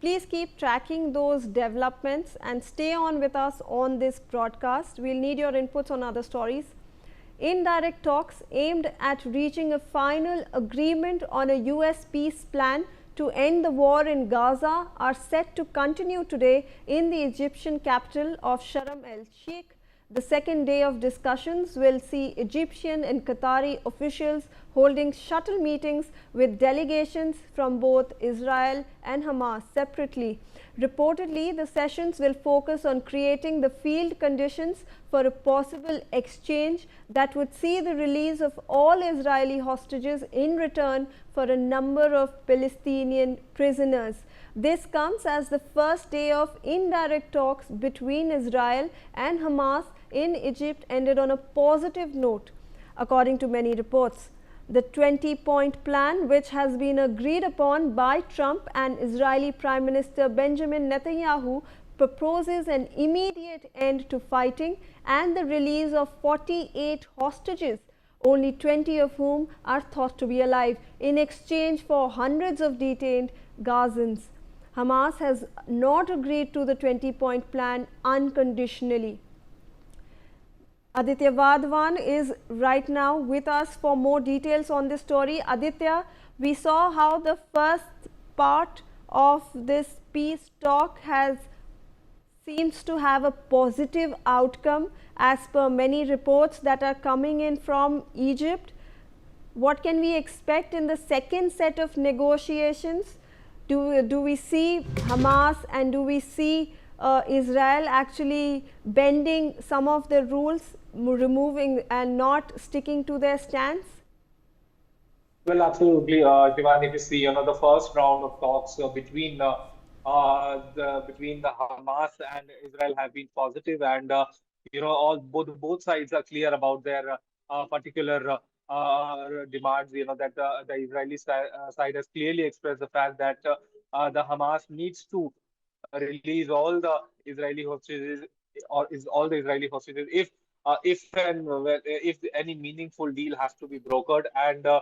Please keep tracking those developments and stay on with us on this broadcast. We'll need your inputs on other stories. Indirect talks aimed at reaching a final agreement on a US peace plan to end the war in Gaza are set to continue today in the Egyptian capital of Sharm El-Sheikh. The second day of discussions will see Egyptian and Qatari officials holding shuttle meetings with delegations from both Israel and Hamas separately. Reportedly, the sessions will focus on creating the field conditions for a possible exchange that would see the release of all Israeli hostages in return for a number of Palestinian prisoners. This comes as the first day of indirect talks between Israel and Hamas in Egypt ended on a positive note, according to many reports. The 20-point plan, which has been agreed upon by Trump and Israeli Prime Minister Benjamin Netanyahu, proposes an immediate end to fighting and the release of 48 hostages, only 20 of whom are thought to be alive, in exchange for hundreds of detained Gazans. Hamas has not agreed to the 20-point plan unconditionally. Aditya Vadwan is right now with us for more details on this story. Aditya, we saw how the first part of this peace talk seems to have a positive outcome as per many reports that are coming in from Egypt. What can we expect in the second set of negotiations? Do we see Hamas and do we see Israel actually bending some of the rules, removing and not sticking to their stance? Well, absolutely, Shivani. We see, the first round of talks between the Hamas and Israel have been positive, and all both sides are clear about their particular demands. That the Israeli side has clearly expressed the fact that the Hamas needs to release all the Israeli hostages, or is all the Israeli hostages, if any meaningful deal has to be brokered. And on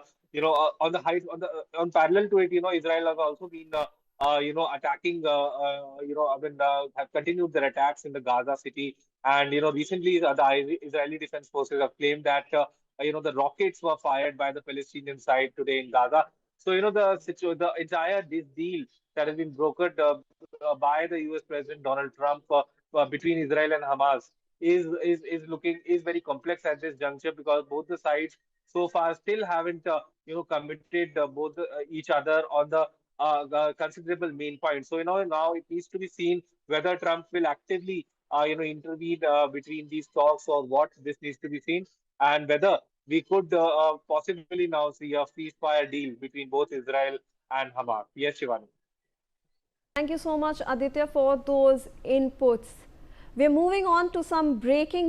parallel to it, Israel has also been attacking, have continued their attacks in the Gaza city. And recently the Israeli Defense Forces have claimed that the rockets were fired by the Palestinian side today in Gaza. So the entire this deal that has been brokered by the U.S. President Donald Trump between Israel and Hamas is very complex at this juncture, because both the sides so far still haven't committed each other on the considerable main point. So now it needs to be seen whether Trump will actively intervene between these talks, or what. This needs to be seen, and whether we could possibly now see a ceasefire deal between both Israel and Hamas. Yes, Shivani. Thank you so much, Aditya, for those inputs. We're moving on to some breaking